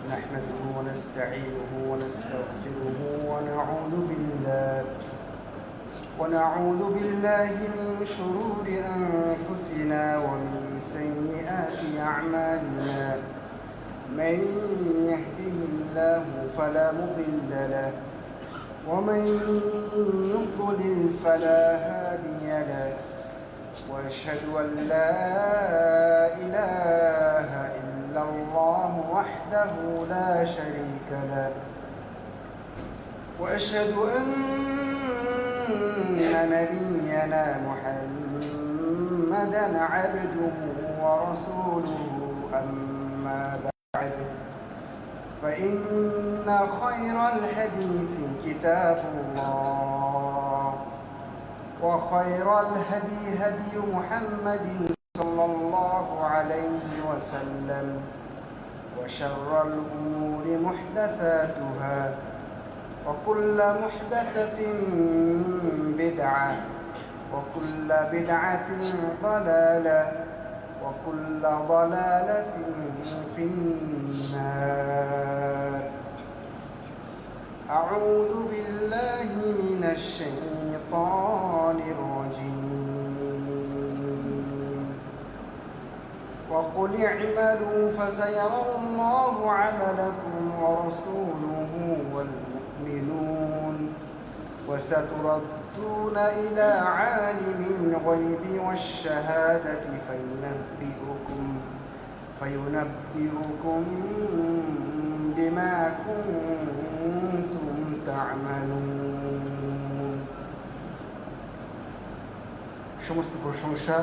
نحمده ونستعينه ونستغفره ونعوذ بالله من شرور أنفسنا ومن سيئات أعمالنا. من يهده الله فلا مضل له ومن يضلل فلا هادي له، وأشهد أن لا إله إلا الله وحده لا شريك له، وأشهد أن نبينا محمدا عبده ورسوله. أما بعد، فإن خير الحديث كتاب الله، وخير الهدي هدي محمد صلى الله عليه وسلم، وشر الأمور محدثاتها، وكل محدثة بدعة، وكل بدعة ضلالة، وكل ضلالة في النار. أعوذ بالله من الشيطان الرجيم. وقل اعملوا فسيرى الله عملكم ورسوله والمؤمنون، وستردون إلى عالم الغيب والشهادة فينبئكم بما كنتم تعملون. সমস্ত প্রশংসা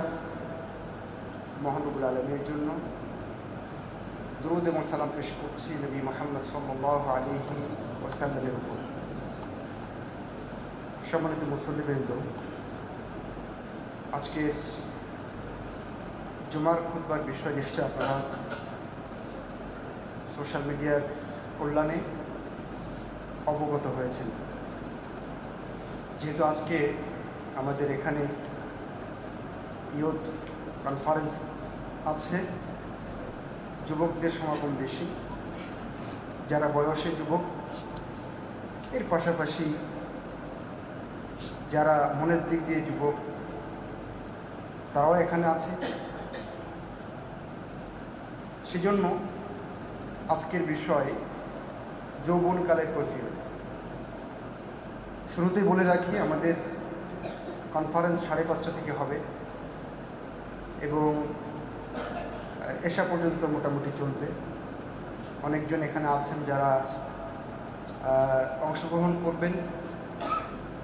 মহান রব্বুল আলামিনের জন্য। দুরূদ এবং সালাম পেশ করছি নবী মুহাম্মদ সাল্লাল্লাহু আলাইহি ওয়াসাল্লামের উপর। সম্মানিত মুসল্লিবৃন্দ, আজকের জুমার খুতবার বিষয় নিশ্চয় আপনারা সোশ্যাল মিডিয়ার কল্যাণে অবগত হয়েছেন। যেহেতু আজকে আমাদের এখানে ইয়ুথ কনফারেন্স আছে, যুবকদের সমাগম বেশি, যারা বয়সে যুবক, এর পাশাপাশি যারা মনের দিক দিয়ে যুবক তারাও এখানে আছে। সেজন্য আজকের বিষয় যৌবনকালের কৈফিয়ত। শুরুতেই বলে রাখি, আমাদের কনফারেন্স 5:30 থেকে হবে এবং এশা পর্যন্ত মোটামুটি চলবে। অনেকজন এখানে আছেন যারা অংশগ্রহণ করবেন।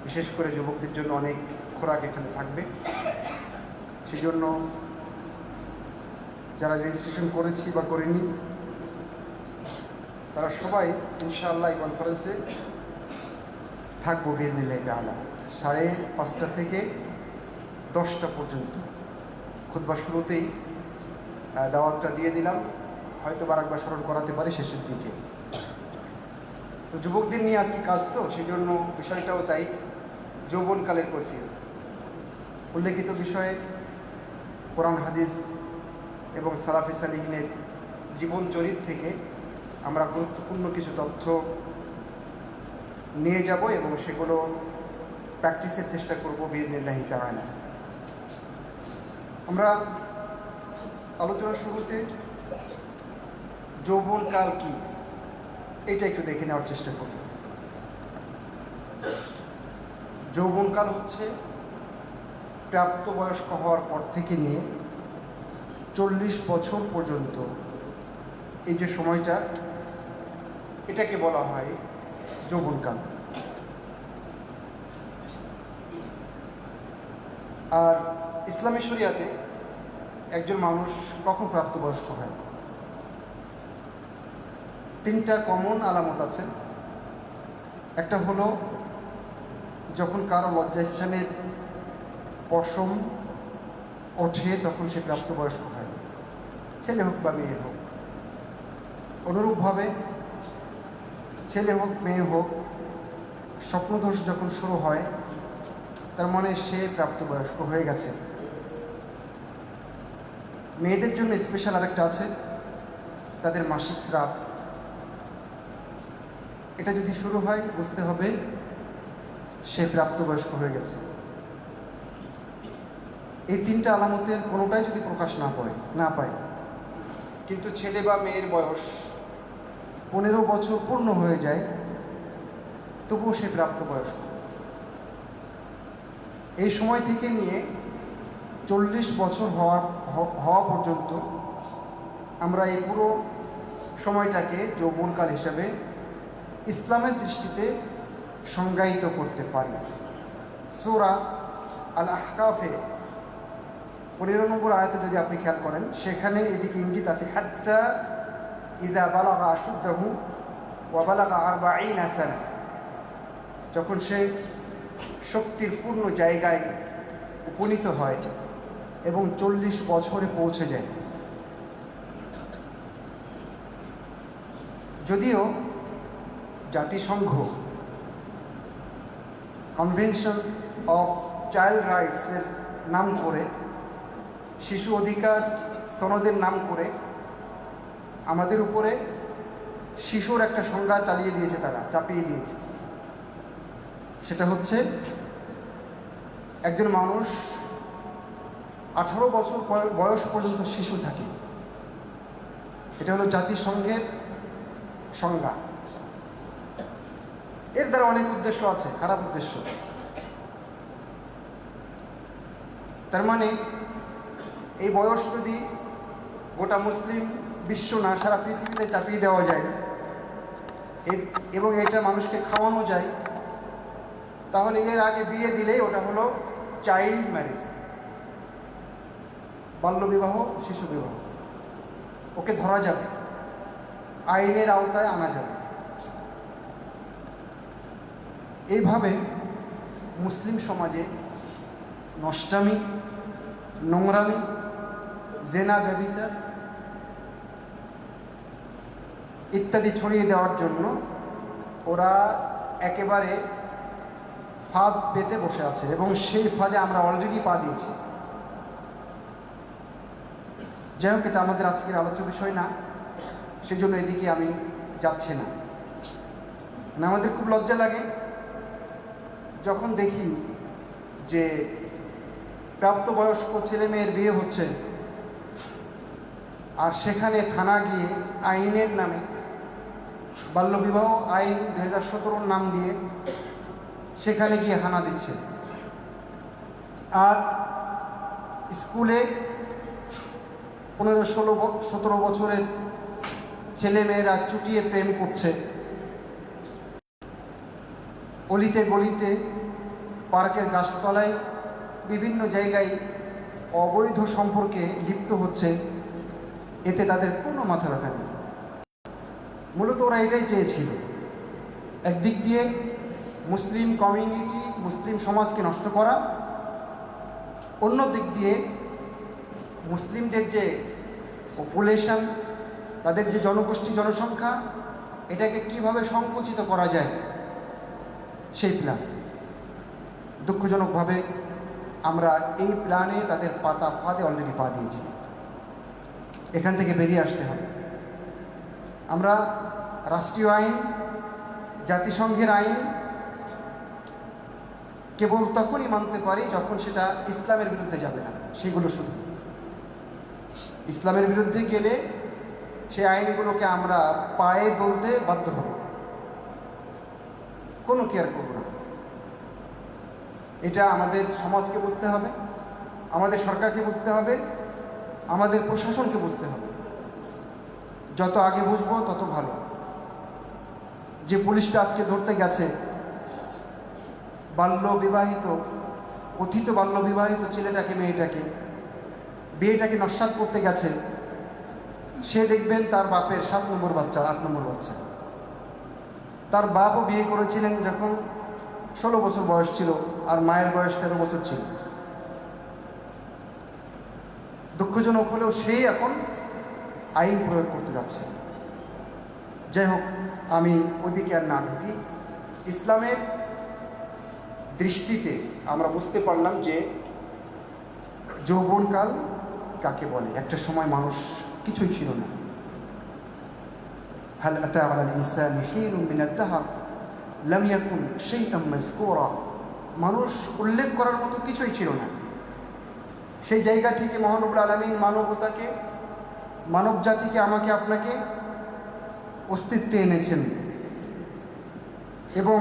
বিশেষ করে যুবকদের জন্য অনেক খোরাক এখানে থাকবে। সেজন্য যারা রেজিস্ট্রেশন করেছি বা করিনি তারা সবাই ইনশাআল্লাহ এই কনফারেন্সে থাকবো বিইজনিল্লাহি তাআলা। 5:30 থেকে 10টা পর্যন্ত। খুতবা শুরুতেই দাওয়াতটা দিয়ে দিলাম, হয়তো আরেকবার স্মরণ করাতে পারি শেষের দিকে। তো যুবকদের নিয়ে আজকে কাজ, তো সেই জন্য বিষয়টাও তাই, যৌবনকালের কৈফিয়ত। উল্লেখিত বিষয়ে কোরআন হাদিস এবং সালাফে সালিহিনের জীবন চরিত থেকে আমরা গুরুত্বপূর্ণ কিছু তথ্য নিয়ে যাব এবং সেগুলো প্র্যাকটিসের চেষ্টা করব বিইজনিল্লাহি তাআলা। আমরা আলোচনার শুরুতে যৌবনকাল কি এটা একটু দেখে নেওয়ার চেষ্টা করব। যৌবনকাল হচ্ছে প্রাপ্তবয়স্ক হওয়ার পর থেকে নিয়ে 40 বছর পর্যন্ত এই যে সময়টা, এটাকে বলা হয় যৌবনকাল। আর ইসলামী শরিয়াতে একজন মানুষ কখন প্রাপ্তবয়স্ক হয়, 3টা কমন আলামত আছে। একটা হলো যখন কারো লজ্জাস্থানের পশম ওঠে তখন সে প্রাপ্তবয়স্ক হয়, ছেলে হোক বা মেয়ে হোক। অনুরূপভাবে ছেলে হোক মেয়ে হোক, স্বপ্নদোষ যখন শুরু হয় তার মানে সে প্রাপ্তবয়স্ক হয়ে গেছে। মেয়েদের জন্য স্পেশাল আরেকটা আছে, তাদের মাসিক স্রাব এটা যদি শুরু হয় বুঝতে হবে সে প্রাপ্তবয়স্ক হয়ে গেছে। এই তিনটা আলামতের কোনোটাই যদি প্রকাশ না পায় কিন্তু ছেলে বা মেয়ের বয়স 15 বছর পূর্ণ হয়ে যায়, তবুও সে প্রাপ্তবয়স্ক। এই সময় থেকে নিয়ে 40 বছর হওয়া পর্যন্ত আমরা এই পুরো সময়টাকে যৌবনকাল হিসাবে ইসলামের দৃষ্টিতে সংজ্ঞায়িত করতে পারি। সূরা আল আহকাফে 15 নম্বর আয়াতে যদি আপনি খেয়াল করেন, সেখানে এদিকে ইঙ্গিত আছে, হাত্তা ইযা বালাগা আশুদ্দাহু ওয়া বালাগা 40 সানা, যখন সে শক্তির পূর্ণ জায়গায় উপনীত হয় এবং 40 বছরে পৌঁছে যায়। যদিও জাতিসংঘ কনভেনশন অফ চাইল্ড রাইটসের নাম করে, শিশু অধিকার সনদের নাম করে আমাদের উপরে শিশুর একটা সংজ্ঞা চালিয়ে দিয়েছে, তারা চাপিয়ে দিয়েছে। সেটা হচ্ছে একজন মানুষ 18 বছর বয়স পর্যন্ত শিশু থাকে। এটা হলো জাতিসংঘের সংজ্ঞা। এর দ্বারা অনেক উদ্দেশ্য আছে, খারাপ উদ্দেশ্য। তার মানে এই বয়স যদি গোটা মুসলিম বিশ্ব না, সারা পৃথিবীতে চাপিয়ে দেওয়া যায় এবং এটা মানুষকে খাওয়ানো যায়, তাহলে এর আগে বিয়ে দিলেই ওটা হলো চাইল্ড ম্যারেজ, বাল্যবিবাহ, শিশু বিবাহ। ওকে ধরা যাবে, আইনের আওতায় আনা যাবে। এইভাবে মুসলিম সমাজে নষ্টামি, নোংরামি, জেনা, ব্যভিচার ইত্যাদি ছড়িয়ে দেওয়ার জন্য ওরা একেবারে ফাঁদ পেতে বসে আছে এবং সেই ফাঁদে আমরা অলরেডি পা দিয়েছি। যাই হোক, এটা আমাদের আজকের আলোচ্য বিষয় না, সেজন্য এদিকে আমি যাচ্ছি না। আমাদের খুব লজ্জা লাগে যখন দেখি যে প্রাপ্তবয়স্ক ছেলে মেয়ের বিয়ে হচ্ছে আর সেখানে থানা গিয়ে আইনের নামে, বাল্যবিবাহ আইন 2017 নাম দিয়ে সেখানে গিয়ে হানা দিচ্ছে। আর স্কুলে 15-17 বছরের ছেলে মেয়েরা চুটিয়ে প্রেম করছে, অলিতে গলিতে, পার্কের গাছতলায়, বিভিন্ন জায়গায় অবৈধ সম্পর্কে লিপ্ত হচ্ছে। এতে তাদের কোনো মাথা ব্যথা নেই। মূলত ওরা এটাই চেয়েছিল, একদিক দিয়ে মুসলিম কমিউনিটি, মুসলিম সমাজকে নষ্ট করা, অন্য দিক দিয়ে মুসলিমদের যে পপুলেশন, তাদের যে জনগোষ্ঠী, জনসংখ্যা, এটাকে কিভাবে সংকুচিত করা যায় সেই প্ল্যান। দুঃখজনকভাবে আমরা এই প্ল্যানে তাদের ফাঁদে অলরেডি পা দিয়েছি। এখান থেকে বেরিয়ে আসতে হবে। আমরা রাষ্ট্রীয় আইন, জাতিসংঘের আইন কেবল তখনই মানতে পারি যখন সেটা ইসলামের বিরুদ্ধে যাবে না। সেগুলো শুধু ইসলামের বিরুদ্ধে গেলে সেই আইনগুলোকে আমরা পায়ে বলতে বাধ্য হব, কোনো কেয়ার করব না। এটা আমাদের সমাজকে বুঝতে হবে, আমাদের সরকারকে বুঝতে হবে, আমাদের প্রশাসনকে বুঝতে হবে। যত আগে বুঝবো তত ভালো। যে পুলিশটা আজকে ধরতে গেছে কথিত বাল্য বিবাহিত ছেলেটাকে, মেয়েটাকে, বিয়েটাকে নস্যাৎ করতে গেছে, সে দেখবেন তার বাপের 7 নম্বর বাচ্চা, 8 নম্বর বাচ্চা। তার বাপও বিয়ে করেছিলেন যখন 16 বছর বয়স ছিল, আর মায়ের বয়স 13 বছর ছিল। দুঃখজনক হলেও সেই এখন আইন প্রয়োগ করতে যাচ্ছে। যাই হোক, আমি ওইদিকে আর না ঢুকি। ইসলামের দৃষ্টিতে আমরা বুঝতে পারলাম যে যৌবনকাল কাকে বলে। একটা সময় মানুষ কিছুই ছিল না, হাল আতা আলাল ইনসানি হিনুম মিনাদ দাহর লাম ইয়াকুন শাইআন মাযকুরা, মানুষ উল্লেখ করার মতো কিছুই ছিল না। সেই জায়গা থেকে মহান রব্বুল আলামিন মানবতাকে, মানব জাতিকে, আমাকে আপনাকে অস্তিত্বে এনেছেন। এবং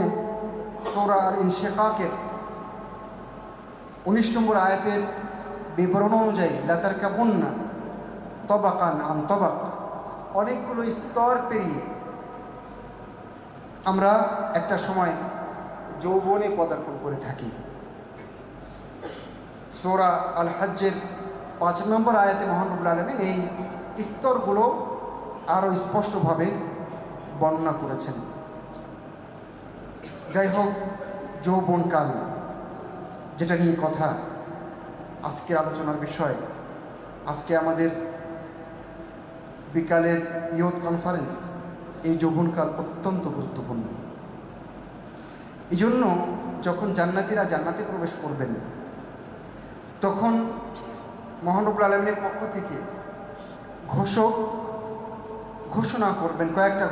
সূরা আল ইনশিকাকের 19 নম্বর আয়াতের বিবরণ অনুযায়ী লা তারকাবুন্না তাবাকান আন তাবাক, অনেকগুলো স্তর পেরিয়ে আমরা একটা সময় যৌবনে পদার্পণ করে থাকি। সূরা আল হজ্জের 5 নম্বর আয়াতে মহান রব্বুল আলামিন এই স্তরগুলো আরও স্পষ্টভাবে বর্ণনা করেছেন। যাই হোক, যৌবনকাল যেটা নিয়ে কথা, আজকের আলোচনার বিষয়, আজকে আমাদের বিকালের ইয়ুথ কনফারেন্স, এই যৌবনকাল অত্যন্ত গুরুত্বপূর্ণ। এই জন্য যখন জান্নাতীরা জান্নাতে প্রবেশ করবেন, তখন মহান রব্বুল আলামিনের পক্ষ থেকে ঘোষক ঘোষণা করবেন কয়েকটা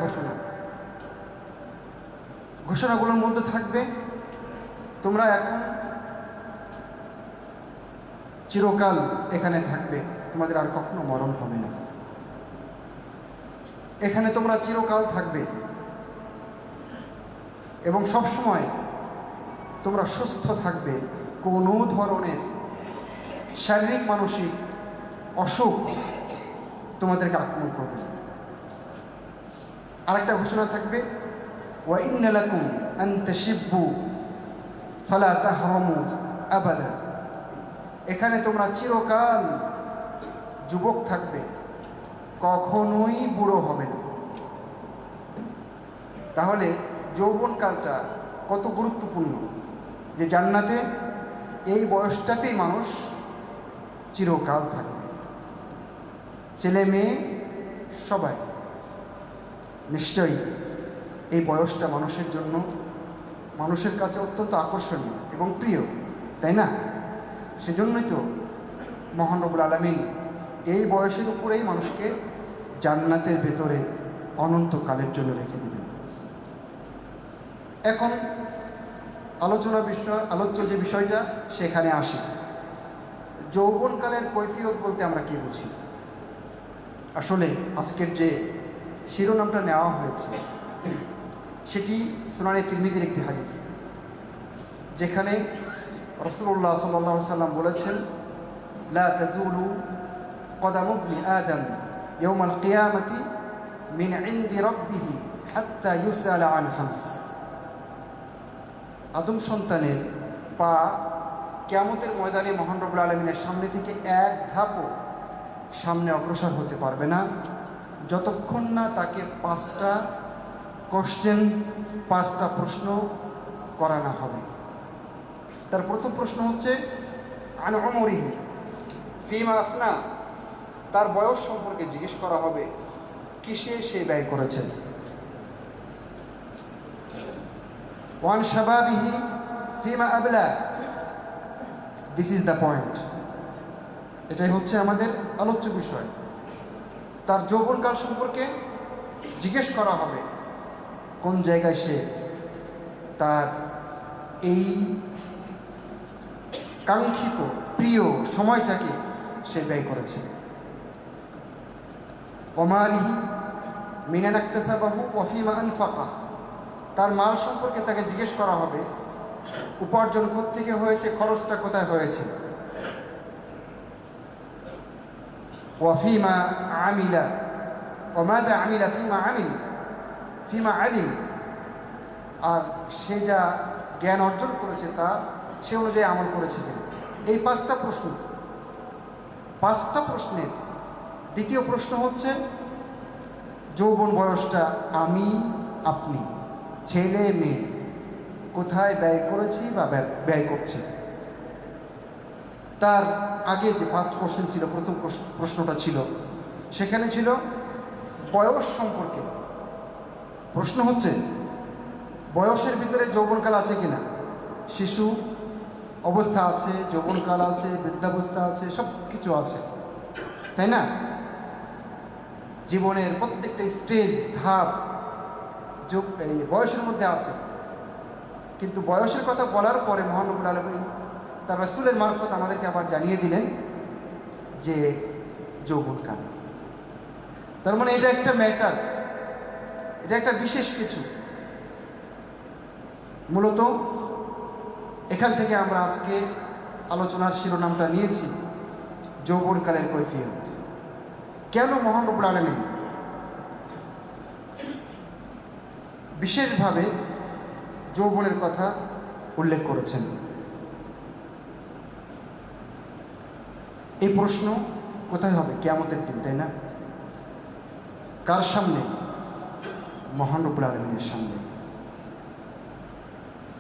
ঘোষণাগুলোর মধ্যে থাকবে, তোমরা এখন চিরকাল এখানে থাকবে, তোমাদের আর কখনো মরণ হবে না, এখানে তোমরা চিরকাল থাকবে এবং সবসময় তোমরা সুস্থ থাকবে, কোনো ধরনের শারীরিক মানসিক অসুখ তোমাদেরকে আক্রমণ করবে না। আরেকটা ঘোষণা থাকবে, ওয়া ইন্না লাকুম আন তাশিব্বু ফালা তাহরামু আবাদা, এখানে তোমরা চিরকাল যুবক থাকবে, কখনোই বুড়ো হবে না। তাহলে যৌবনকালটা কত গুরুত্বপূর্ণ, যে জান্নাতে এই বয়সটাতেই মানুষ চিরকাল থাকবে, ছেলে মেয়ে সবাই। নিশ্চয়ই এই বয়সটা মানুষের জন্য, মানুষের কাছে অত্যন্ত আকর্ষণীয় এবং প্রিয়, তাই না? সেজন্যই তো মহান রব্বুল আলামিন এই বয়সের উপরেই মানুষকে জান্নাতের ভেতরে অনন্তকালের জন্য রেখে দিলেন। এখন আলোচ্য যে বিষয়টা, সেখানে আসি। যৌবনকালের কৈফিয়ত বলতে আমরা কি বুঝি? আসলে আজকের যে শিরোনামটা নেওয়া হয়েছে সেটি সুনানে তিরমিজির একটি হাদিস, যেখানে রাসূলুল্লাহ সাল্লাল্লাহু আলাইহি ওয়াসাল্লাম বলেছেন, লা তাজুলু কদামু ইবনি আদম ইয়াওমাল কিয়ামাতি মিন ইনদি রাব্বিহি হাত্তা ইউসআলা আন খামস, আদম সন্তানের পা কিয়ামতের ময়দানে মহান রব্বুল আলামিনের সামনে থেকে এক ধাপও সামনে অগ্রসর হতে পারবে না, যতক্ষণ না তাকে 5টা কোশ্চেন, 5টা প্রশ্ন করা না হবে। তার প্রথম প্রশ্ন হচ্ছে আন উমরিহি ফিমা আফনা, তার বয়স সম্পর্কে জিজ্ঞেস করা হবে, কিসে সে ব্যয় করেছে। ওয়ান শাবাবিহি ফিমা আবলা, দিস ইজ দ্য পয়েন্ট, এটাই হচ্ছে আমাদের আলোচ্য বিষয়। তার যৌবনকাল সম্পর্কে জিজ্ঞেস করা হবে, কোন জায়গায় সে তার এই কাঙ্ক্ষিত প্রিয় সময়টাকে সে ব্যয় করেছে। ওমালিহি মিনান ইকতাসাবাহু ওয়া ফিমা আনফাকা, তার মাল সম্পর্কে তাকে জিজ্ঞেস করা হবে, উপার্জন কোত্থেকে হয়েছে, খরচটা কোথায় হয়েছে। ওয়া ফিমা আমিলা ওয়া মাযা আমিলা ফিমা আমিল ফিমা আলিম, আর সে যা জ্ঞান অর্জন করেছে তা সে অনুযায়ী আমল করেছে কিনা। এই 5টা প্রশ্ন, 5টা প্রশ্নের দ্বিতীয় প্রশ্ন হচ্ছে যৌবন বয়সটা আমি আপনি, ছেলে মেয়ে কোথায় ব্যয় করেছি বা ব্যয় করছি। তার আগে যে 5 কোশ্চেন ছিল, প্রথম প্রশ্নটা ছিল, সেখানে ছিল বয়স সম্পর্কে প্রশ্ন হচ্ছে, বয়সের ভিতরে যৌবনকাল আছে কিনা। শিশু অবস্থা আছে, যৌবনকাল আছে, বৃদ্ধাবস্থা আছে, সব কিছু আছে, তাই না? জীবনের প্রত্যেকটা স্টেজ ধাপ এই বয়সের মধ্যে আছে, কিন্তু বয়সের কথা বলার পরে মহান রব্বুল আলামিন তার রাসূলের মারফত আমাদেরকে আবার জানিয়ে দিলেন যে যৌবনকাল। তার মানে এটা একটা ম্যাটার, এটা একটা বিশেষ কিছু। মূলত এখান থেকে আমরা আজকে আলোচনার শিরোনামটা নিয়েছি যৌবনকালের কৈফিয়ত। কেন মহান রব্বুল আলামিন বিশেষভাবে যৌবনের কথা উল্লেখ করেছেন? এই প্রশ্ন কোথায় হবে? কিয়ামতের দিন, তাই না? কার সামনে? মহান রব্বুল আলামিনের সামনে।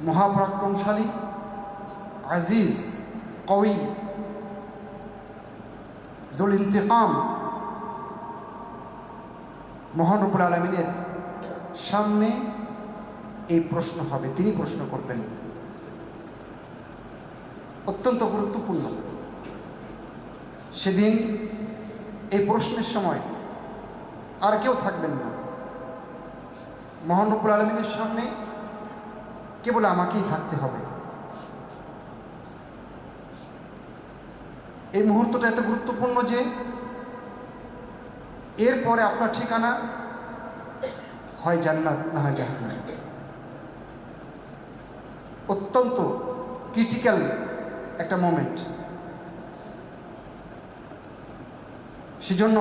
মহাপরাক্রমশালী, আজিজ, কওয়ি, যুল ইন্তিকাম মহান রব্বুল আলামিনের সামনে এই প্রশ্ন হবে, তিনি প্রশ্ন করবেন। অত্যন্ত গুরুত্বপূর্ণ। সেদিন এই প্রশ্নের সময় আর কেউ থাকবেন না। মহান রব্বুল আলামিনের সামনে কেবল আমাকেই থাকতে হবে। এই মুহূর্তটা এত গুরুত্বপূর্ণ যে এরপরে আপনার ঠিকানা হয় জান্নাত না হয় জাহান্নাম। অত্যন্ত ক্রিটিক্যাল একটা মোমেন্ট। সেজন্য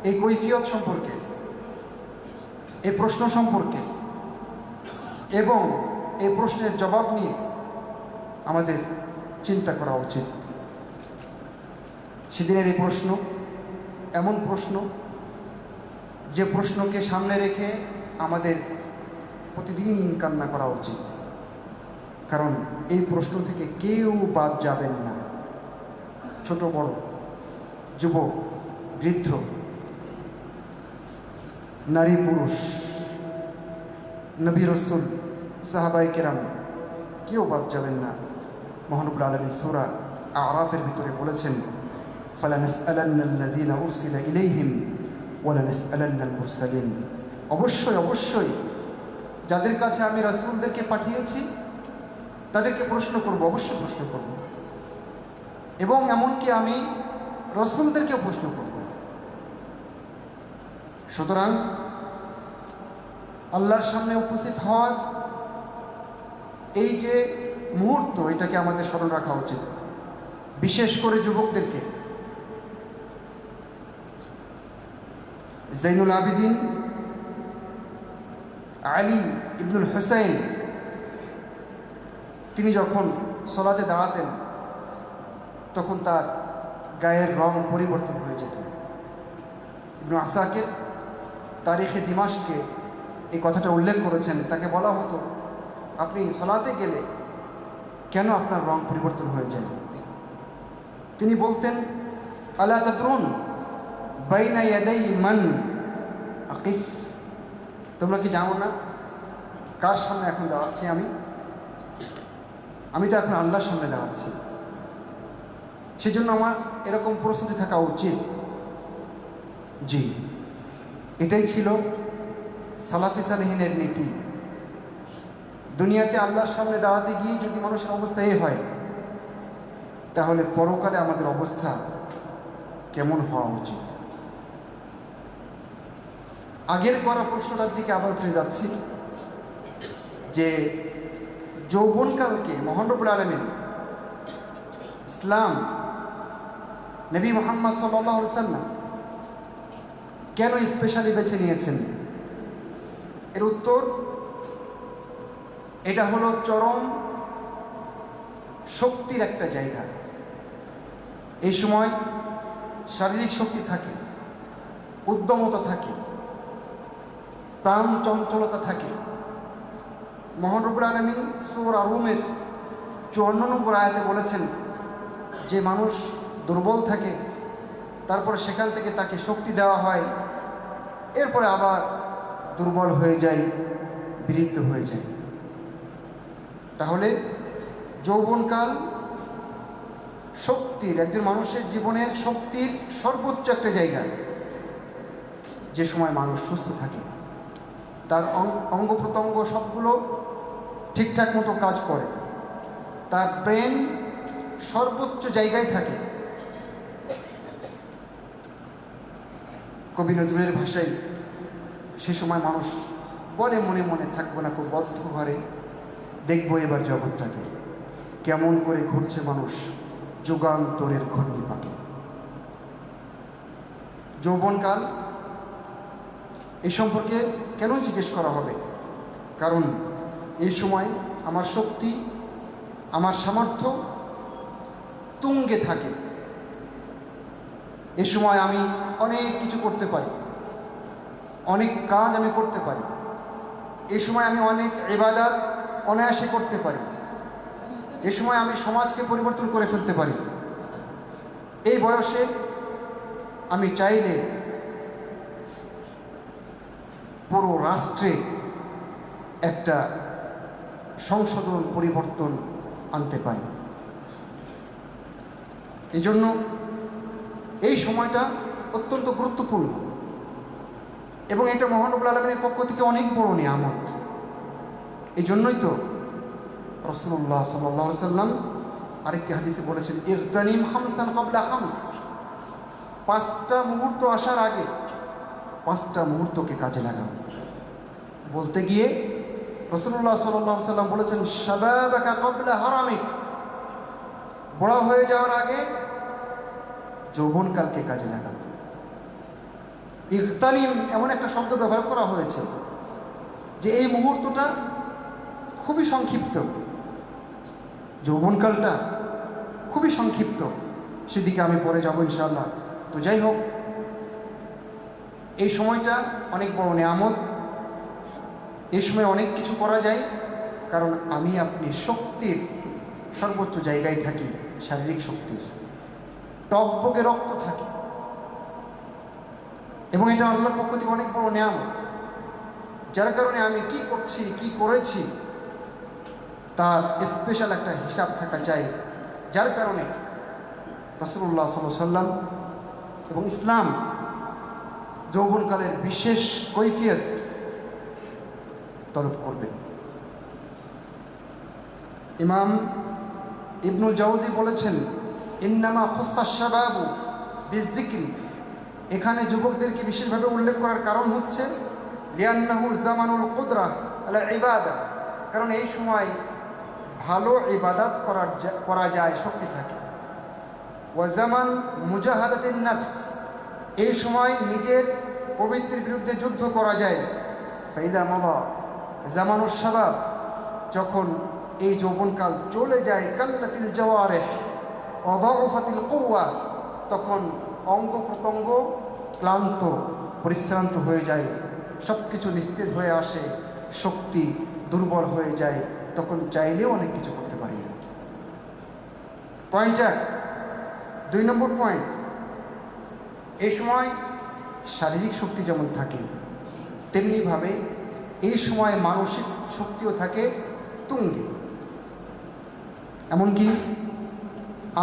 এই কৈফিয়ত সম্পর্কে, এই প্রশ্ন সম্পর্কে এবং এই প্রশ্নের জবাব নিয়ে আমাদের চিন্তা করা উচিত। সেদিনের এই প্রশ্ন এমন প্রশ্ন যে প্রশ্নকে সামনে রেখে আমাদের প্রতিদিন কান্না করা উচিত, কারণ এই প্রশ্ন থেকে কেউ বাদ যাবেন না। ছোট বড়, যুবক, বৃদ্ধ, নারী পুরুষ, নবী রাসূল, সাহাবায়ে কেরাম, কেউ বাদ যাবেন না। মহান রব্বুল আলামিন সূরা আরাফের ভিতরে বলেছেন, ফালানাসআলান্নাল্লাযীনা উরসিলা ইলাইহিম ওয়ালানাসআলান্নাল মুরসালিন। অবশ্যই অবশ্যই যাদের কাছে আমি রাসূলদেরকে পাঠিয়েছি তাদেরকে প্রশ্ন করব, অবশ্যই প্রশ্ন করব, এবং এমনকি আমি রাসূলদেরকেও প্রশ্ন করব। সুতরাং আল্লাহর সামনে উপস্থিত হওয়ার এই যে মুহূর্ত, এটাকে আমাদের স্মরণ রাখা উচিত, বিশেষ করে যুবকদেরকে। জাইনুল আবিদিন আলী ইবনুল হুসাইন তিনি যখন সালাতে দাঁড়াতেন তখন তার গায়ের রং পরিবর্তন হয়ে যেত। ইবনে আসাকির তারিখে দিমাশকে এই কথাটা উল্লেখ করেছেন। তাকে বলা হতো, আপনি সালাতে গেলে কেন আপনার রং পরিবর্তন হয়ে যায়? তিনি বলতেন, আলা তাদরুন বাইনা ইয়াদাই মান আকিফ। তোমরা কি জানো না কার সামনে এখন দাঁড়াচ্ছি আমি? আমি তো এখন আল্লাহর সামনে দাঁড়াচ্ছি। সেজন্য আমার এরকম প্রস্তুতি থাকা উচিত। জি, এটাই ছিল সালাফে সালেহিনের নীতি। দুনিয়াতে আল্লাহর সামনে দাঁড়াতে গিয়ে যদি মানুষের অবস্থা এই হয়, তাহলে পরকালে আমাদের অবস্থা কেমন হওয়া উচিত? আগের করা প্রশ্নটার দিকে আবার ফিরে যাচ্ছি যে যৌবনকালকে মহান রব্বুল আলামিন, ইসলাম, নবী মুহাম্মদ সাল্লাল্লাহু আলাইহি ওয়াসাল্লাম কেন স্পেশালি বেছে নিয়েছেন? এর উত্তর, এটা হলো চরম শক্তির একটা জায়গা। এই সময় শারীরিক শক্তি থাকে, উদ্যমতা থাকে, প্রাণ চঞ্চলতা থাকে। মহান রব্বুল আলামিন সূরা রুমের 54 নম্বর আয়াতে বলেছেন যে মানুষ দুর্বল থাকে, তারপরে সেখান থেকে তাকে শক্তি দেওয়া হয়, এরপরে আবার দুর্বল হয়ে যায়, বিরুদ্ধ হয়ে যায়। তাহলে যৌবনকাল শক্তির, একজন মানুষের জীবনের শক্তির সর্বোচ্চ একটা জায়গা। যে সময় মানুষ সুস্থ থাকে, তার অঙ্গ প্রত্যঙ্গ সবগুলো ঠিকঠাক মতো কাজ করে, তার ব্রেন সর্বোচ্চ জায়গায় থাকে। কবি নজরুলের ভাষায় সে সময় মানুষ বলে মনে মনে থাকবো না খুব বদ্ধ ঘরে, দেখবো এবার জগৎটাকে কেমন করে ঘুরছে মানুষ যুগান্তরের ঘূর্ণি পাকে। যৌবনকাল এই সম্পর্কে কেন জিজ্ঞেস করা হবে? কারণ এই সময় আমার শক্তি, আমার সামর্থ্য তুঙ্গে থাকে। এই সময় আমি অনেক কিছু করতে পারি, অনেক কাজ আমি করতে পারি। এই সময় আমি অনেক ইবাদত অনায়াসে করতে পারি। এই সময় আমি সমাজকে পরিবর্তন করে ফেলতে পারি। এই বয়সে আমি চাইলে পুরো রাষ্ট্রে একটা সংশোধন পরিবর্তন আনতে পারি। এই জন্য এই সময়টা অত্যন্ত গুরুত্বপূর্ণ এবং এটা মহানবুল আলমীর পক্ষ থেকে অনেক বড় নিয়ামত। এই জন্যই তো রাসূলুল্লাহ সাল্লাল্লাহু আলাইহি সাল্লাম আরেকটি হাদিসে বলেছেন, ইগতানিম খামসান ক্বাবলা খামস, 5টা মুহূর্ত আসার আগে 5টা মুহূর্তকে কাজে লাগাও। বলতে গিয়ে রাসূলুল্লাহ সাল্লাল্লাহু আলাইহি সাল্লাম বলেছেন, শাবাবাকা ক্বাবলা হারামিক, বড় হয়ে যাওয়ার আগে যৌবনকালকে কাজে লাগাও। ইগতানিম এমন একটা শব্দ ব্যবহার করা হয়েছে যে এই মুহূর্তটা খুবই সংক্ষিপ্ত, যৌবনকালটা খুবই সংক্ষিপ্ত, সেদিকে আমি পরে যাব ইনশাআল্লাহ। তো যাই হোক, এই সময়টা অনেক বড় নিয়ামত। এই সময় অনেক কিছু করা যায়, কারণ আমি আপনি শক্তির সর্বোচ্চ জায়গায় থাকি, শারীরিক শক্তির টকবকে রক্ত থাকে, এবং এটা আল্লাহর পক্ষ থেকে অনেক বড় নিয়ামত। যার কারণে আমি কি করছি, কি করেছি, তার স্পেশাল একটা হিসাব থাকা চাই। যার কারণে রাসূলুল্লাহ সাল্লাল্লাহু আলাইহি সাল্লাম এবং ইসলাম যৌবনকালের বিশেষ কৈফিয়ত তলব করবেন। ইমাম ইবনুল জাওজি বলেছেন, ইন্নামা খুস্সাস শাবাবু বিযিকরি, এখানে যুবকদেরকে বিশেষভাবে উল্লেখ করার কারণ হচ্ছে লিআন্নাহু জামানুল কুদরা আলা ইবাদা, কারণ এই সময় ভালো ইবাদত করা যায়, শক্তি থাকে। ওয়া জামান মুজাহাদাতিন নফস, এই সময় নিজের প্রবৃত্তির বিরুদ্ধে যুদ্ধ করা যায়। ফাইদা মাদা জামানুশ শাবাব, যখন এই যৌবনকাল চলে যায়, কাল্লাতিল জাওয়ারিহ ওয়া দাউফাতিল কুওয়া, তখন অঙ্গ প্রত্যঙ্গ ক্লান্ত পরিশ্রান্ত হয়ে যায়, সব কিছু নিস্তেজ হয়ে আসে, শক্তি দুর্বল হয়ে যায়, তখন চাইলেও অনেক কিছু করতে পারি না। পয়েন্ট 1, 2 নম্বর পয়েন্ট, এই সময় শারীরিক শক্তি যেমন থাকে, তেমনিভাবে এই সময় মানসিক শক্তিও থাকে তুঙ্গে। এমনকি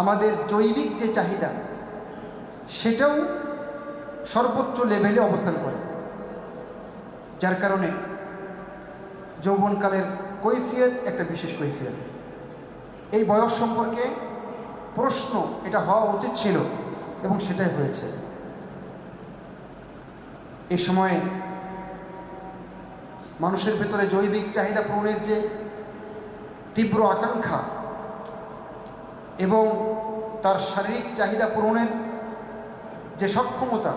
আমাদের জৈবিক যে চাহিদা, সেটাও সর্বোচ্চ লেভেলে অবস্থান করে। যার কারণে যৌবনকালের কৈফিয়ত একটা বিশেষ কৈফিয়ত। এই বয়স সম্পর্কে প্রশ্ন এটা হওয়া উচিত ছিল এবং সেটাই হয়েছে। এই সময়ে মানুষের ভেতরে জৈবিক চাহিদা পূরণের যে তীব্র আকাঙ্ক্ষা এবং তার শারীরিক চাহিদা পূরণের যে সক্ষমতা,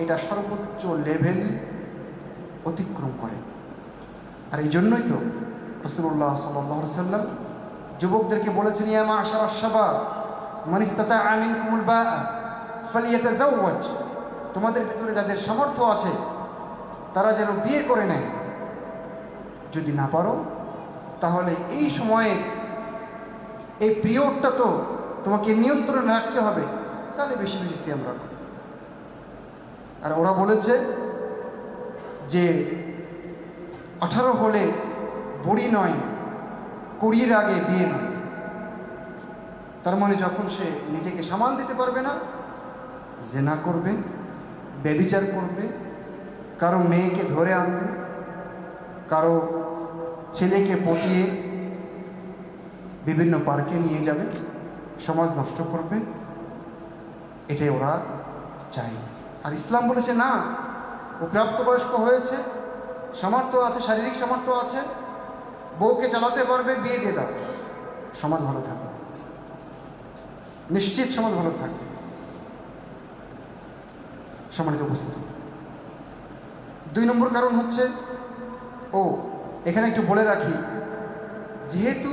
এটা সর্বোচ্চ লেভেল অতিক্রম করে। আর এই জন্যই তো রাসূলুল্লাহ সাল্লাল্লাহু আলাইহি সাল্লাম যুবকদেরকে বলেছেন, ইয়া মা'শারাশ শাবাব মান ইসতাতা'a মিনকুমুল বা'a ফালিয়াতাযাওয়াজ, তোমাদের ভিতরে যাদের সামর্থ্য আছে তারা যেন বিয়ে করে নেয়, যদি না পারো তাহলে এই সময়ে এই পিরিয়ডটা তো তোমাকে নিয়ন্ত্রণে রাখতে হবে, তাহলে বেশি বেশি সিয়াম রাখো। আর ওরা বলেছে যে 18 হলে বুড়ি নয়, 20-এর আগে বিয়ে নয়। তার মানে যখন সে নিজেকে সামাল দিতে পারবে না, জেনা করবে, ব্যভিচার করবে, কারো মেয়েকে ধরে আনবে, কারো ছেলেকে পটিয়ে বিভিন্ন পার্কে নিয়ে যাবে, সমাজ নষ্ট করবে, এটাই ওরা চায়। আর ইসলাম বলেছে না, ও প্রাপ্তবয়স্ক হয়েছে, সামর্থ্য আছে, শারীরিক সামর্থ্য আছে, বউকে চালাতে পারবে, বিয়ে দিয়ে দাও, সমাজ ভালো থাকবে, নিশ্চিত সমাজ ভালো থাকবে। সম্মানিত উপস্থিতি, 2 নম্বর কারণ হচ্ছে, এখানে একটু বলে রাখি, যেহেতু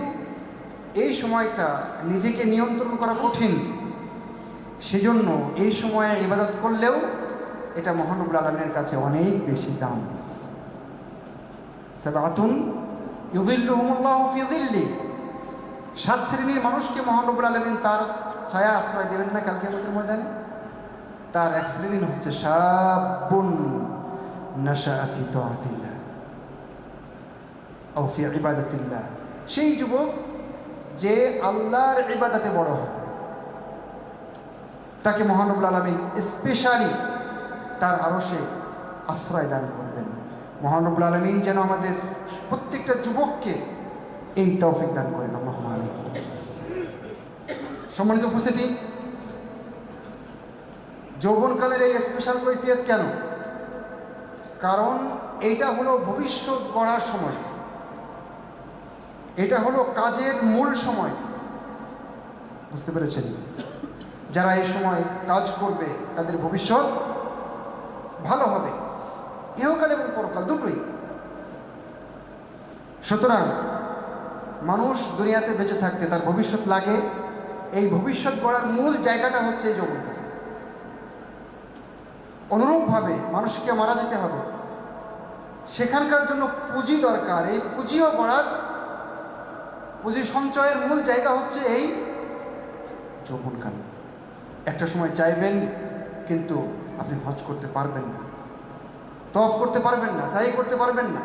এই সময়টা নিজেকে নিয়ন্ত্রণ করা কঠিন, সেজন্য এই সময়ে ইবাদত করলেও এটা মহান রব্বুল আলামিনের কাছে অনেক বেশি দাম। সাবাতুন ইউযিল্লুহুমুল্লাহু ফি যিল্লি, 7 শ্রেণীর মানুষকে মহান রব্বুল আলামিন তার ছায়া আশ্রয় দেবেন না কালকে কিয়ামতের ময়দানে। তার এক শ্রেণী হচ্ছে শাবুন নাশাআ ফি তাআতিল্লাহ আও ফি ইবাদাতিল্লাহ, সেই যুবক যে আল্লাহর ইবাদতে বড় হয়, তাকে মহান রব্বুল আলামিন স্পেশালি তার আরশে আশ্রয় দান করবেন। মহান রব্বুল আলামিন যেন আমাদের প্রত্যেকটা যুবককে এই তৌফিক দান করেন, আল্লাহুম্মা আমিন। সম্মানিত উপস্থিতি, যৌবনকালের এই স্পেশাল কৈফিয়ত কেন? কারণ এইটা হলো ভবিষ্যৎ গড়ার সময়, এটা হলো কাজের মূল সময়। বুঝতে পেরেছেন? যারা এই সময় কাজ করবে তাদের ভবিষ্যৎ ভালো হবে, ইহকাল এবং পরকাল দুটোই। সুতরাং মানুষ দুনিয়াতে বেঁচে থাকতে তার ভবিষ্যৎ লাগে, এই ভবিষ্যৎ গড়ার মূল জায়গাটা হচ্ছে এই যৌবনকাল। অনুরূপভাবে মানুষকে মারা যেতে হবে, সেখানকার জন্য পুঁজি দরকার। এই পুঁজিও গড়ার, পুঁজি সঞ্চয়ের মূল জায়গা হচ্ছে এই যৌবনকাল। একটা সময় চাইবেন কিন্তু আপনি হজ করতে পারবেন না, তওয়াফ করতে পারবেন না, সাই করতে পারবেন না।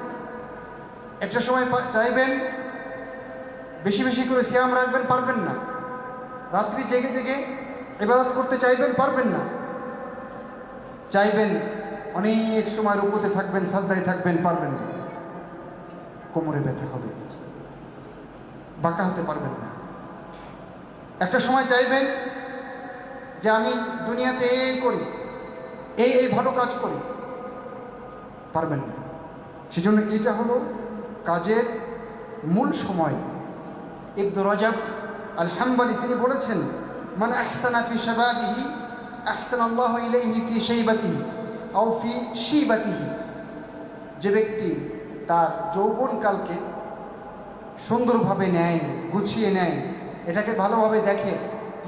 একটা সময় চাইবেন বেশি বেশি করে সিয়াম রাখবেন, পারবেন না। রাত্রি জেগে জেগে ইবাদত করতে চাইবেন, পারবেন না। চাইবেন অনেক সময় রুকুতে থাকবেন, সাজদায় থাকবেন, পারবেন না। কোমরে ব্যথা হবে, বাঁকা হতে পারবেন না। একটা সময় চাইবেন যে আমি দুনিয়াতে এই করি, এই ভালো কাজ করি, পারবেন না। সেজন্য এটা হলো কাজের মূল সময়। ইবনে রাজাব আল হাম্বলি তিনি বলেছেন, মান আহসানা ফি শাবাবিহি আহসানাল্লাহু ইলাইহি ফি শাইবাতিহি আও ফি শিবাতিহি, যে ব্যক্তি তার যৌবনকালকে সুন্দরভাবে নেয়, গুছিয়ে নেয়, এটাকে ভালোভাবে দেখে,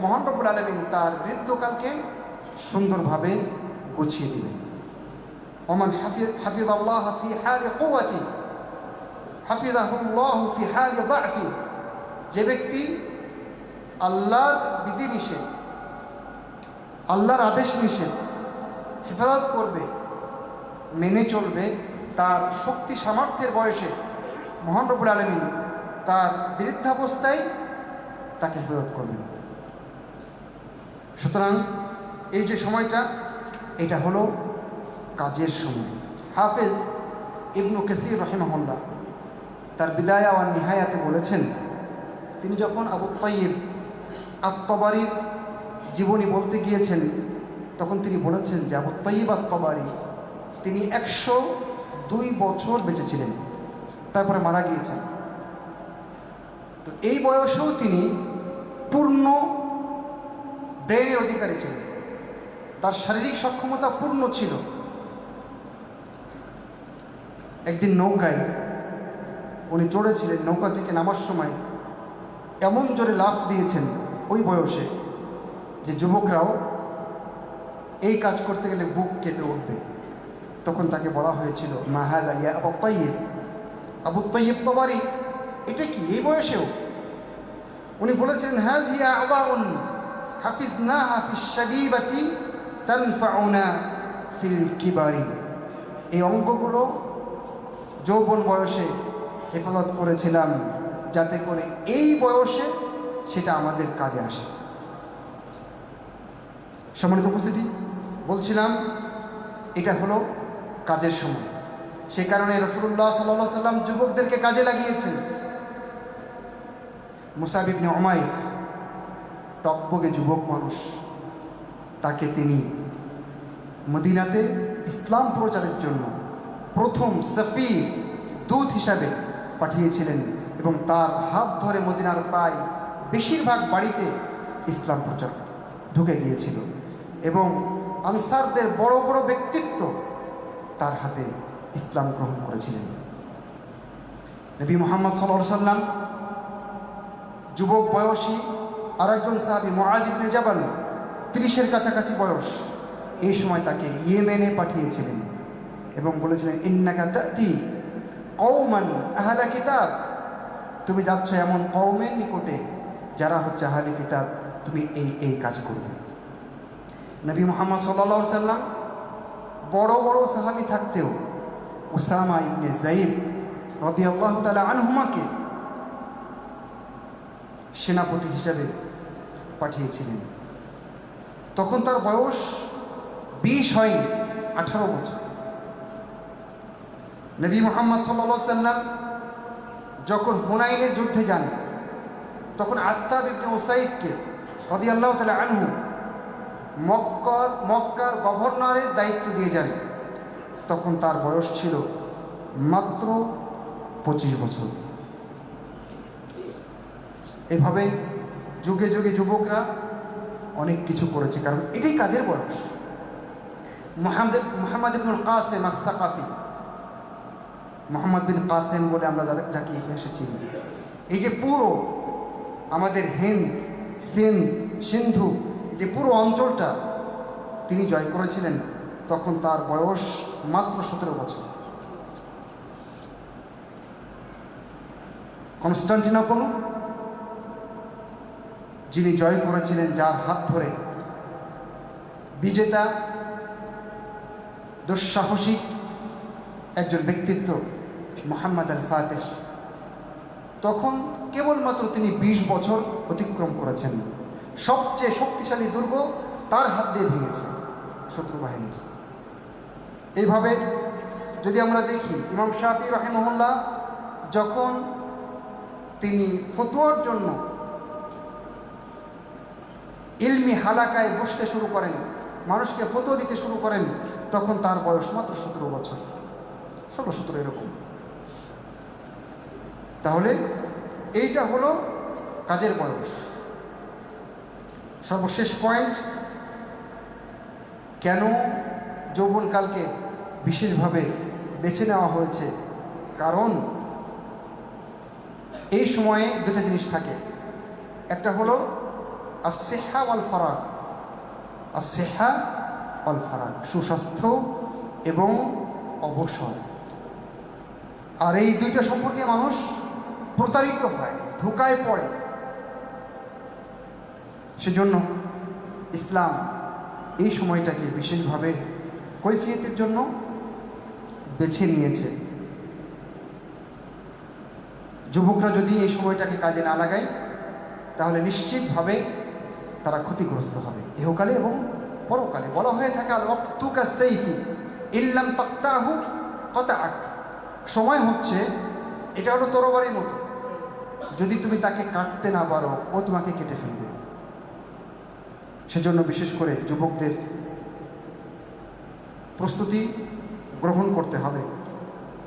মহান রব্বুল আলামিন তার বৃদ্ধকালকে সুন্দরভাবে গুছিয়ে দিবেন। ওমান হাফিজাল্লাহ ফি হালি কুওয়াতি হাফিজাহুল্লাহু ফি হালি দাফি, যে ব্যক্তি আল্লাহর বিধিনিষেধ, আল্লাহর আদেশ নিষেধ হেফাজত করবে, মেনে চলবে, তার শক্তি সামর্থ্যের বয়সে মহান রব্বুল আলামিন তার বৃদ্ধাবস্থায় তাকে হেফাজত করবেন। সুতরাং এই যে সময়টা, এটা হলো কাজের সময়। হাফেজ ইবনু কাসির রাহিমাহুল্লাহ তার বিদায়া ওয়ান নিহায়াতে বলেছেন, তিনি যখন আবু তাইয়িব আত-তাবারির জীবনী বলতে গিয়েছেন, তখন তিনি বলেছেন যে আবু তাইয়িব আত-তাবারি তিনি 102 বছর বেঁচে ছিলেন, তারপরে মারা গিয়েছেন। তো এই বয়সেও তিনি পূর্ণ ব্রেনের অধিকারী ছিলেন, তার শারীরিক সক্ষমতা পূর্ণ ছিল। একদিন নৌকায় উনি চড়েছিলেন, নৌকা থেকে নামার সময় এমন জোরে লাফ দিয়েছেন ওই বয়সে যে যুবকরাও এই কাজ করতে গেলে বুক কেঁপে উঠবে। তখন তাকে বলা হয়েছিল, মা হাযা ইয়া আবু তাইয়িব, আবু তাইয়িব তাবারি, এটা কি এই বয়সেও? উনি বলেছেন, হাযিহি আ'দাউন হাফিজনাহা ফিশ শাবীবাতি তানফাউনা ফিল কিবারি, এই অঙ্গগুলো যৌবন বয়সে হেফাজত করেছিলাম যাতে করে এই বয়সে সেটা আমাদের কাজে আসে। সম্মানিত উপস্থিতি, বলছিলাম এটা হলো কাজের সময়। সে কারণে রাসূলুল্লাহ সাল্লাল্লাহু আলাইহি সাল্লাম যুবকদেরকে কাজে লাগিয়েছেন। মুসাব ইবনে উমাইর টকবগে যুবক মানুষ, তাকে তিনি মদিনাতে ইসলাম প্রচারের জন্য প্রথম সফীর দূত হিসাবে পাঠিয়েছিলেন এবং তার হাত ধরে মদিনার প্রায় বেশিরভাগ বাড়িতে ইসলাম প্রচার ঢুকে গিয়েছিল এবং আনসারদের বড় বড় ব্যক্তিত্ব তার হাতে ইসলাম গ্রহণ করেছিলেন। নবী মুহাম্মদ সাল্লাল্লাহু আলাইহি সাল্লাম যুবক বয়সী আরেকজন সাহাবী মুআয ইবনে জাবাল, 30-এর কাছাকাছি বয়স, এই সময় তাকে ইয়েমেনে পাঠিয়েছিলেন এবং বলেছিলেন, ইন্নাকা তা'তি কওমান আহলা কিতাব, তুমি যাচ্ছ এমন কওমের নিকটে যারা হচ্ছে আহলে কিতাব, তুমি এই কাজ করবে। নবী মুহাম্মদ সাল্লাল্লাহু আলাইহি সাল্লাম বড় বড় সাহাবী থাকতেও উসামা ইবনে যায়েদ রাদিয়াল্লাহু তাআলা আনহুমাকে সেনাপতি হিসাবে পাঠিয়েছিলেন। তখন তার বয়স 20 হয়নি, 18 বছর। নবী মুহাম্মদ সাল্লাল্লাহু আলাইহি সাল্লাম যখন হুনাইনের যুদ্ধে যান, তখন আত্তাব ইবনে উসাইদকে রাদিয়াল্লাহু তাআলা আনহু মক্কার গভর্নরের দায়িত্ব দিয়ে যান। তখন তার বয়স ছিল মাত্র 25 বছর। এভাবে যুগে যুগে যুবকরা অনেক কিছু করেছে, কারণ এটাই কাজের বয়স। মুহাম্মদ ইবনুল কাসেম আস-সাকাফি, মুহাম্মদ বিন কাসেম বলে আমরা যাকে ইতিহাসে চিনি, এই যে পুরো আমাদের সিন্ধু যে পুরো অঞ্চলটা তিনি জয় করেছিলেন, তখন তার বয়স মাত্র 17 বছর। কনস্টান্টিনোপল যিনি জয় করেছিলেন, যার হাত ধরে বিজেতা দুঃসাহসিক একজন ব্যক্তিত্ব মুহাম্মদ আল ফাতেহ, তখন কেবলমাত্র তিনি 20 বছর অতিক্রম করেছেন। সবচেয়ে শক্তিশালী দুর্গ তার হাত দিয়ে ভেঙেছে শত্রু বাহিনীর। এইভাবে যদি আমরা দেখি, ইমাম শাফি রাহিমাহুল্লাহ যখন তিনি ফতোয়ার জন্য ইলমি হালাকায় বসতে শুরু করেন, মানুষকে ফতোয়া দিতে শুরু করেন, তখন তার বয়স মাত্র 17 বছর, 16-17 এরকম। তাহলে এইটা হলো কাজের বয়স। সর্বশেষ পয়েন্ট, কেন যৌবনকালকে বিশেষভাবে বেছে নেওয়া হয়েছে? কারণ এই সময়ে দুটো জিনিস থাকে, একটা হলো as-sihha wal farag, as-sihha wal farag, সুস্বাস্থ্য এবং অবসর। আর এই দুইটা সম্পর্কে মানুষ প্রতারিত হয়, ধোঁকায় পড়ে। সেজন্য ইসলাম এই সময়টাকে বিশেষভাবে কৈফিয়তের জন্য বেছে নিয়েছে। যুবকরা যদি এই সময়টাকে কাজে না লাগায়, তাহলে নিশ্চিতভাবে তারা ক্ষতিগ্রস্ত হবে ইহকালে এবং পরকালে। বলা হয়ে থাকে, আল ওয়াক্তু কাস-সাইফি ইল্লাম তাকতাহু কাতাআক, সময় হচ্ছে, এটা হলো তরবারির মতো, যদি তুমি তাকে কাটতে না পারো, ও তোমাকে কেটে ফেলবে। সেজন্য বিশেষ করে যুবকদের প্রস্তুতি গ্রহণ করতে হবে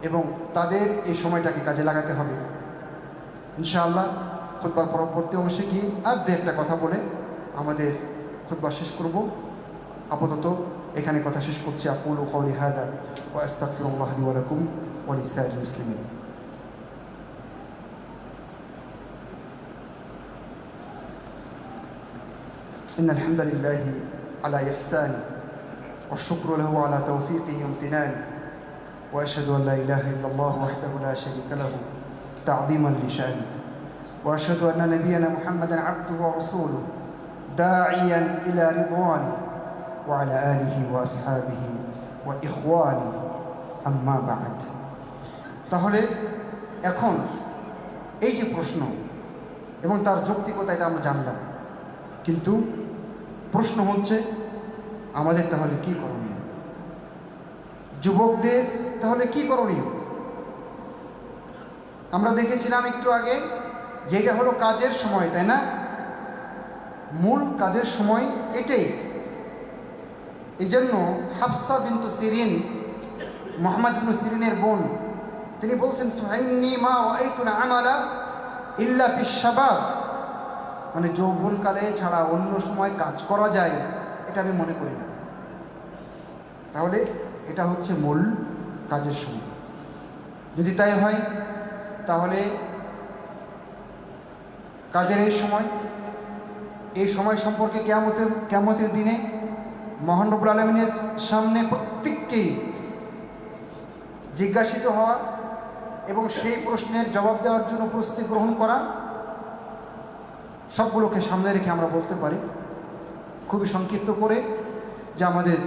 এবং তাদের এই সময়টাকে কাজে লাগাতে হবে। ইনশাআল্লাহ খুতবার পরবর্তী অংশে গিয়ে আর একটা কথা বলে আমাদের খুতবা শেষ করব। আপাতত এখানে কথা শেষ করছি। আকুলু কওলি হাযা ওয়া আস্তাগফিরুল্লাহ লি ওয়া লাকুম ওয়া লিসাইরিল মুসলিমিন। إن الحمد لله على إحسانه والشكر له على توفيقه وامتنانه وأشهد أن لا إله إلا الله وحده لا شريك له تعظيما لشأنه وأشهد أن نبينا محمدا عبده ورسوله داعيا إلى رضوانه وعلى آله وأصحابه وإخوانه أما بعد। তাহলে এখন এই যে প্রশ্ন এবং তার যৌক্তিকতা, এটা আমরা জানলাম, কিন্তু প্রশ্ন হচ্ছে আমাদের তাহলে কি করণীয়? যুবকদের তাহলে কি করণীয়? আমরা দেখেছিলাম একটু আগে যে এটা হলো কাজের সময়, তাই না? মূল কাজের সময় এটাই। এই জন্য হাফসা বিনতু সিরিন, মুহাম্মদ ইবনে সিরিনের বোন, তিনি বলছেন ফাইন্নী মা ওয়াইতুল আমালা ইল্লা ফিশ শাবাব, মানে যৌবনকালে ছাড়া অন্য সময় কাজ করা যায় এটা আমি মনে করি না। তাহলে এটা হচ্ছে মূল কাজের সময়। যদি তাই হয় তাহলে কাজের এই সময় সম্পর্কে কিয়ামতের দিনে মহান রব্বুল আলামিনের সামনে প্রত্যেককেই জিজ্ঞাসিত হওয়া এবং সেই প্রশ্নের জবাব দেওয়ার জন্য প্রস্তুতি গ্রহণ করা, সবগুলোকে সামনে রেখে আমরা বলতে পারি খুবই সংক্ষিপ্ত করে যে আমাদের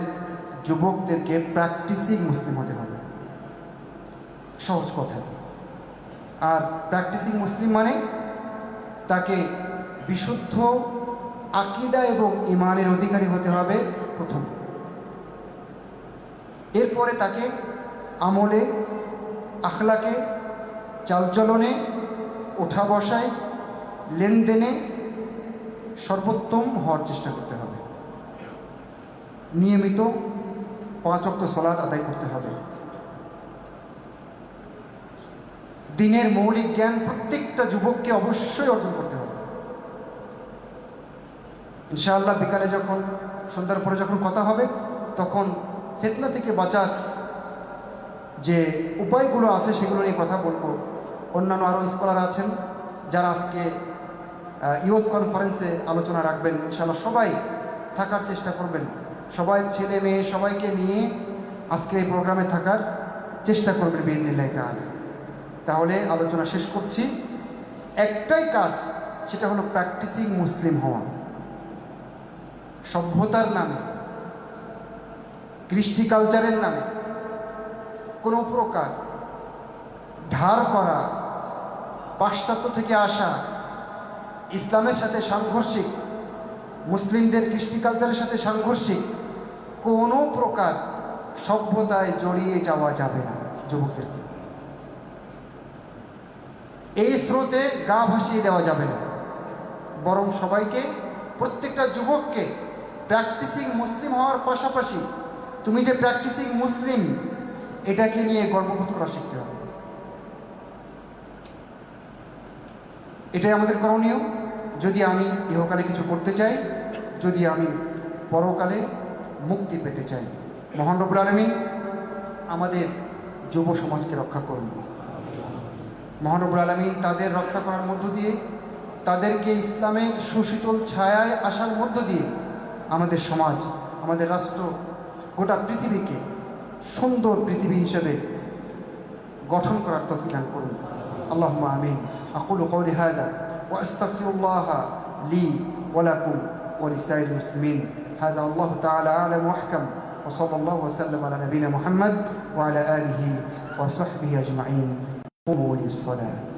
যুবকদেরকে প্র্যাকটিসিং মুসলিম হতে হবে, সহজ কথায়। আর প্র্যাকটিসিং মুসলিম মানে তাকে বিশুদ্ধ আকীদা এবং ঈমানের অধিকারী হতে হবে প্রথম। এরপরে তাকে আমলে, আখলাকে, চালচলনে, ওঠা বসায়, লেনদেনে সর্বোত্তম হওয়ার চেষ্টা করতে হবে। নিয়মিত 5 ওয়াক্ত সালাত আদায় করতে হবে। দিনের মৌলিক জ্ঞান প্রত্যেকটা যুবককে অবশ্যই অর্জন করতে হবে। ইনশাআল্লাহ বিকালে যখন, সন্ধ্যার পরে যখন কথা হবে, তখন ফিতনা থেকে বাঁচার যে উপায়গুলো আছে সেগুলো নিয়ে কথা বলবো। অন্যান্য আরও স্কলার আছেন যারা আজকে ইউথ কনফারেন্সে আলোচনা রাখবেন। ইনশাআল্লাহ সবাই থাকার চেষ্টা করবেন, সবাই ছেলে মেয়ে সবাইকে নিয়ে আজকে এই প্রোগ্রামে থাকার চেষ্টা করবেন বিইذنিল্লাহি তাআলা। তাহলে আলোচনা শেষ করছি। একটাই কাজ, সেটা হলো প্র্যাকটিসিং মুসলিম হওয়া। সভ্যতার নামে, কৃষ্টি কালচারের নামে কোনো প্রকার ধার করা, পাশ্চাত্য থেকে আসা, ইসলামের সাথে সাংঘর্ষিক, মুসলিমদের কৃষ্টি কালচারের সাথে সাংঘর্ষিক কোনো প্রকার সভ্যতায় জড়িয়ে যাওয়া যাবে না। যুবকদেরকে এই স্রোতে গা ভাসিয়ে দেওয়া যাবে না, বরং সবাইকে, প্রত্যেকটা যুবককে প্র্যাকটিসিং মুসলিম হওয়ার পাশাপাশি তুমি যে প্র্যাকটিসিং মুসলিম এটাকে নিয়ে গর্ববোধ করা শিখতে হবে। এটাই আমাদের করণীয়। যদি আমি ইহকালে কিছু করতে চাই, যদি আমি পরকালে মুক্তি পেতে চাই। মহান রব্বুল আলামিন আমাদের যুব সমাজকে রক্ষা করুন। মহান রব্বুল আলামিন তাদের রক্ষা করার মধ্য দিয়ে, তাদেরকে ইসলামের সুশীতল ছায়ায় আসার মধ্য দিয়ে আমাদের সমাজ, আমাদের রাষ্ট্র, গোটা পৃথিবীকে সুন্দর পৃথিবী হিসেবে গঠন করার তৌফিক দান করুন। আল্লাহুম্মা আমিন। আকুলু কওলি হাযা ওয়া আস্তাগফিরুল্লাহা লি ওয়া লাকুম ওয়া লিসাইরিল মুসলিমিন। হাযা আল্লাহু তাআলা আ'লাম ওয়া আহকাম। ওয়া সাল্লাল্লাহু ওয়া সাল্লামা আলা নাবিয়িনা মুহাম্মদ ওয়া আলা আলিহি ওয়া সাহবিহি আজমাইন। قوموا للصلاة.